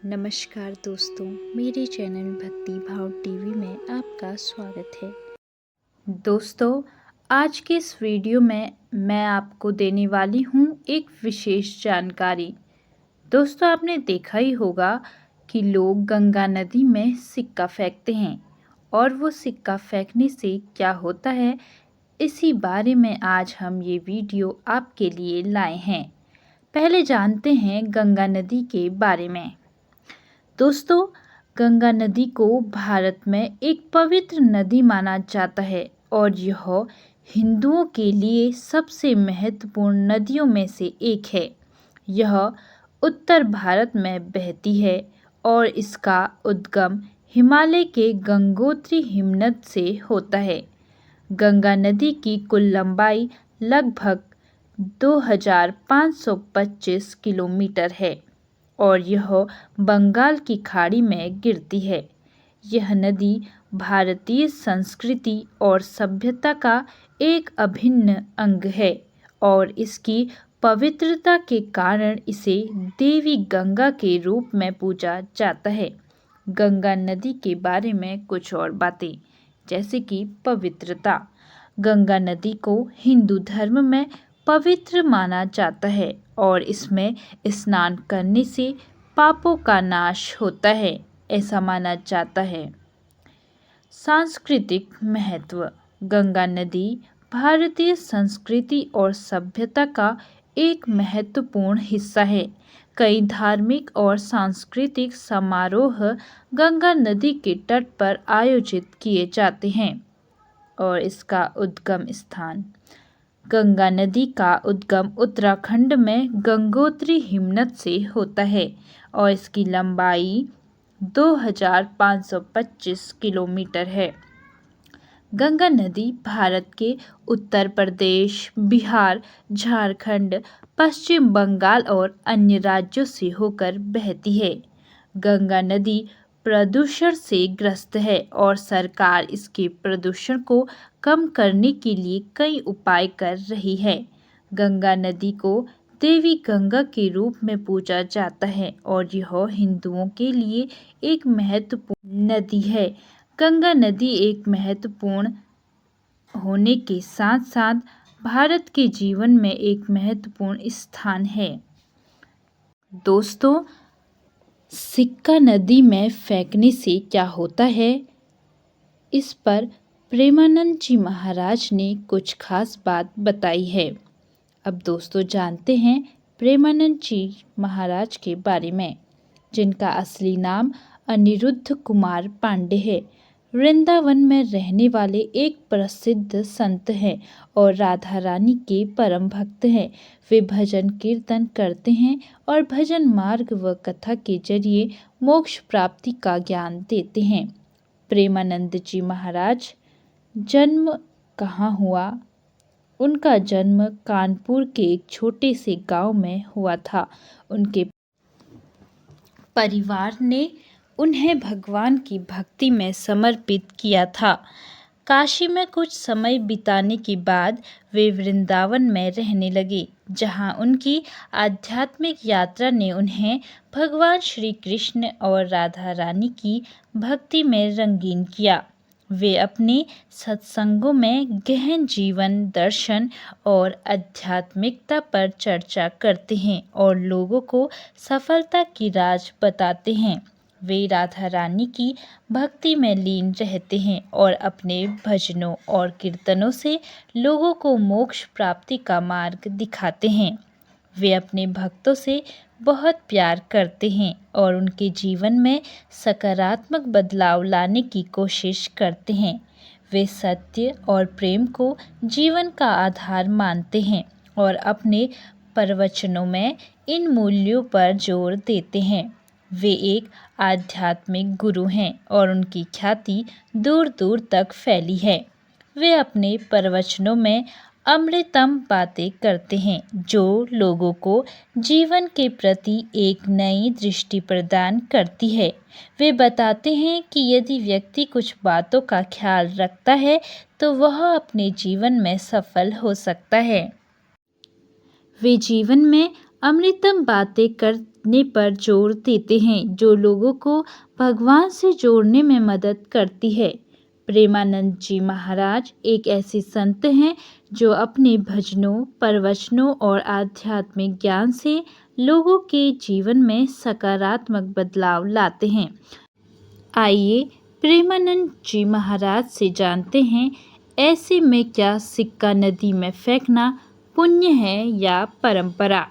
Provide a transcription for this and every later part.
नमस्कार दोस्तों, मेरे चैनल भक्ति भाव टीवी में आपका स्वागत है। दोस्तों, आज के इस वीडियो में मैं आपको देने वाली हूँ एक विशेष जानकारी। दोस्तों, आपने देखा ही होगा कि लोग गंगा नदी में सिक्का फेंकते हैं और वो सिक्का फेंकने से क्या होता है, इसी बारे में आज हम ये वीडियो आपके लिए लाए हैं। पहले जानते हैं गंगा नदी के बारे में। दोस्तों, गंगा नदी को भारत में एक पवित्र नदी माना जाता है और यह हिंदुओं के लिए सबसे महत्वपूर्ण नदियों में से एक है। यह उत्तर भारत में बहती है और इसका उद्गम हिमालय के गंगोत्री हिमनद से होता है। गंगा नदी की कुल लंबाई लगभग 2525 किलोमीटर है और यह बंगाल की खाड़ी में गिरती है। यह नदी भारतीय संस्कृति और सभ्यता का एक अभिन्न अंग है और इसकी पवित्रता के कारण इसे देवी गंगा के रूप में पूजा जाता है। गंगा नदी के बारे में कुछ और बातें, जैसे कि पवित्रता। गंगा नदी को हिंदू धर्म में पवित्र माना जाता है और इसमें स्नान करने से पापों का नाश होता है, ऐसा माना जाता है। सांस्कृतिक महत्व। गंगा नदी भारतीय संस्कृति और सभ्यता का एक महत्वपूर्ण हिस्सा है। कई धार्मिक और सांस्कृतिक समारोह गंगा नदी के तट पर आयोजित किए जाते हैं। और इसका उद्गम स्थान। गंगा नदी का उद्गम उत्तराखंड में गंगोत्री हिमनद से होता है और इसकी लंबाई 2525 किलोमीटर है। गंगा नदी भारत के उत्तर प्रदेश, बिहार, झारखंड, पश्चिम बंगाल और अन्य राज्यों से होकर बहती है। गंगा नदी प्रदूषण से ग्रस्त है और सरकार इसके प्रदूषण को कम करने के लिए कई उपाय कर रही है। गंगा नदी को देवी गंगा के रूप में पूजा जाता है और यह हिंदुओं के लिए एक महत्वपूर्ण नदी है। गंगा नदी एक महत्वपूर्ण होने के साथ साथ भारत के जीवन में एक महत्वपूर्ण स्थान है। दोस्तों, सिक्का नदी में फेंकने से क्या होता है, इस पर प्रेमानंद जी महाराज ने कुछ खास बात बताई है। अब दोस्तों जानते हैं प्रेमानंद जी महाराज के बारे में, जिनका असली नाम अनिरुद्ध कुमार पांडे है। वृंदावन में रहने वाले एक प्रसिद्ध संत हैं और राधा रानी के परम भक्त हैं। वे भजन कीर्तन करते हैं और भजन मार्ग व कथा के जरिए मोक्ष प्राप्ति का ज्ञान देते हैं। प्रेमानंद जी महाराज जन्म कहाँ हुआ? उनका जन्म कानपुर के एक छोटे से गांव में हुआ था। उनके परिवार ने उन्हें भगवान की भक्ति में समर्पित किया था। काशी में कुछ समय बिताने के बाद वे वृंदावन में रहने लगे, जहां उनकी आध्यात्मिक यात्रा ने उन्हें भगवान श्री कृष्ण और राधा रानी की भक्ति में रंगीन किया। वे अपने सत्संगों में गहन जीवन दर्शन और आध्यात्मिकता पर चर्चा करते हैं और लोगों को सफलता की राज बताते हैं। वे राधा रानी की भक्ति में लीन रहते हैं और अपने भजनों और कीर्तनों से लोगों को मोक्ष प्राप्ति का मार्ग दिखाते हैं। वे अपने भक्तों से बहुत प्यार करते हैं और उनके जीवन में सकारात्मक बदलाव लाने की कोशिश करते हैं। वे सत्य और प्रेम को जीवन का आधार मानते हैं और अपने प्रवचनों में इन मूल्यों पर जोर देते हैं। वे एक आध्यात्मिक गुरु हैं और उनकी ख्याति दूर दूर तक फैली है। वे अपने प्रवचनों में अमृतम बातें करते हैं, जो लोगों को जीवन के प्रति एक नई दृष्टि प्रदान करती है। वे बताते हैं कि यदि व्यक्ति कुछ बातों का ख्याल रखता है तो वह अपने जीवन में सफल हो सकता है। वे जीवन में अमृतम बातें करने पर जोर देते हैं जो लोगों को भगवान से जोड़ने में मदद करती है। प्रेमानंद जी महाराज एक ऐसे संत हैं जो अपने भजनों, प्रवचनों और आध्यात्मिक ज्ञान से लोगों के जीवन में सकारात्मक बदलाव लाते हैं। आइए प्रेमानंद जी महाराज से जानते हैं, ऐसे में क्या सिक्का नदी में फेंकना पुण्य है या परंपरा।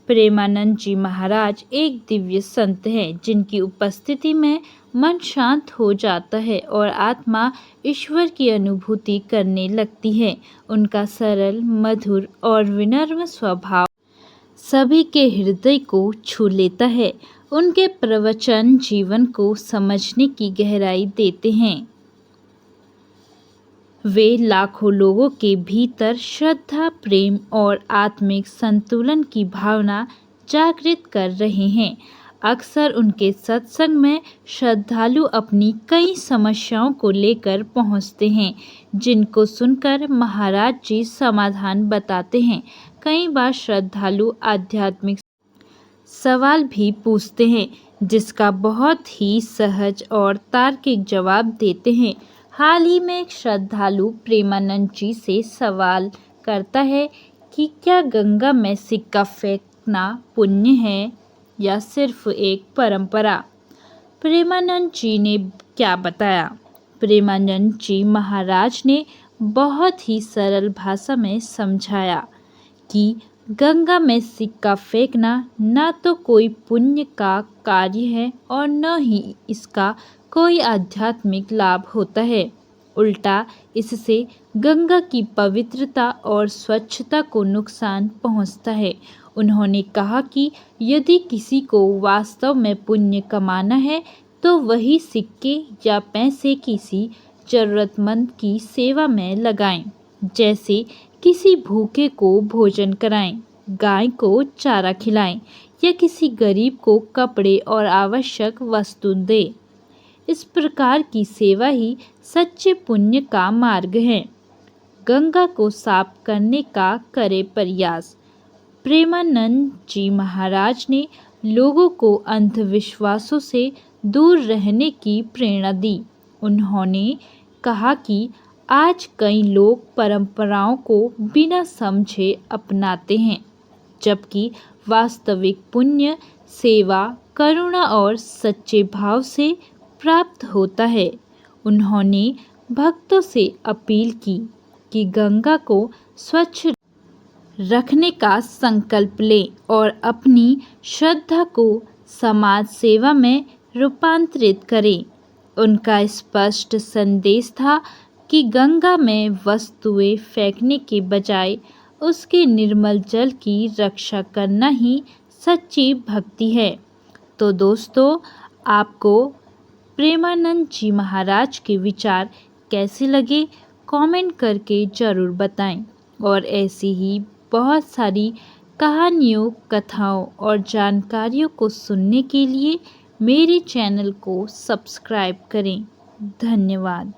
प्रेमानंद जी महाराज एक दिव्य संत हैं जिनकी उपस्थिति में मन शांत हो जाता है और आत्मा ईश्वर की अनुभूति करने लगती है। उनका सरल, मधुर और विनम्र स्वभाव सभी के हृदय को छू लेता है। उनके प्रवचन जीवन को समझने की गहराई देते हैं। वे लाखों लोगों के भीतर श्रद्धा, प्रेम और आत्मिक संतुलन की भावना जागृत कर रहे हैं। अक्सर उनके सत्संग में श्रद्धालु अपनी कई समस्याओं को लेकर पहुंचते हैं, जिनको सुनकर महाराज जी समाधान बताते हैं। कई बार श्रद्धालु आध्यात्मिक सवाल भी पूछते हैं, जिसका बहुत ही सहज और तार्किक जवाब देते हैं। हाल ही में एक श्रद्धालु प्रेमानंद जी से सवाल करता है कि क्या गंगा में सिक्का फेंकना पुण्य है या सिर्फ एक परंपरा। प्रेमानंद जी ने क्या बताया। प्रेमानंद जी महाराज ने बहुत ही सरल भाषा में समझाया कि गंगा में सिक्का फेंकना न तो कोई पुण्य का कार्य है और न ही इसका कोई आध्यात्मिक लाभ होता है। उल्टा इससे गंगा की पवित्रता और स्वच्छता को नुकसान पहुंचता है। उन्होंने कहा कि यदि किसी को वास्तव में पुण्य कमाना है तो वही सिक्के या पैसे किसी जरूरतमंद की सेवा में लगाएं, जैसे किसी भूखे को भोजन कराएं, गाय को चारा खिलाएं या किसी गरीब को कपड़े और आवश्यक वस्तु दें। इस प्रकार की सेवा ही सच्चे पुण्य का मार्ग है। गंगा को साफ करने का करे प्रयास। प्रेमानंद जी महाराज ने लोगों को अंधविश्वासों से दूर रहने की प्रेरणा दी। उन्होंने कहा कि आज कई लोग परंपराओं को बिना समझे अपनाते हैं, जबकि वास्तविक पुण्य सेवा, करुणा और सच्चे भाव से प्राप्त होता है। उन्होंने भक्तों से अपील की कि गंगा को स्वच्छ रखने का संकल्प लें और अपनी श्रद्धा को समाज सेवा में रूपांतरित करें। उनका स्पष्ट संदेश था कि गंगा में वस्तुएं फेंकने के बजाय उसके निर्मल जल की रक्षा करना ही सच्ची भक्ति है। तो दोस्तों, आपको प्रेमानंद जी महाराज के विचार कैसे लगे, कमेंट करके ज़रूर बताएं। और ऐसी ही बहुत सारी कहानियों, कथाओं और जानकारियों को सुनने के लिए मेरे चैनल को सब्सक्राइब करें। धन्यवाद।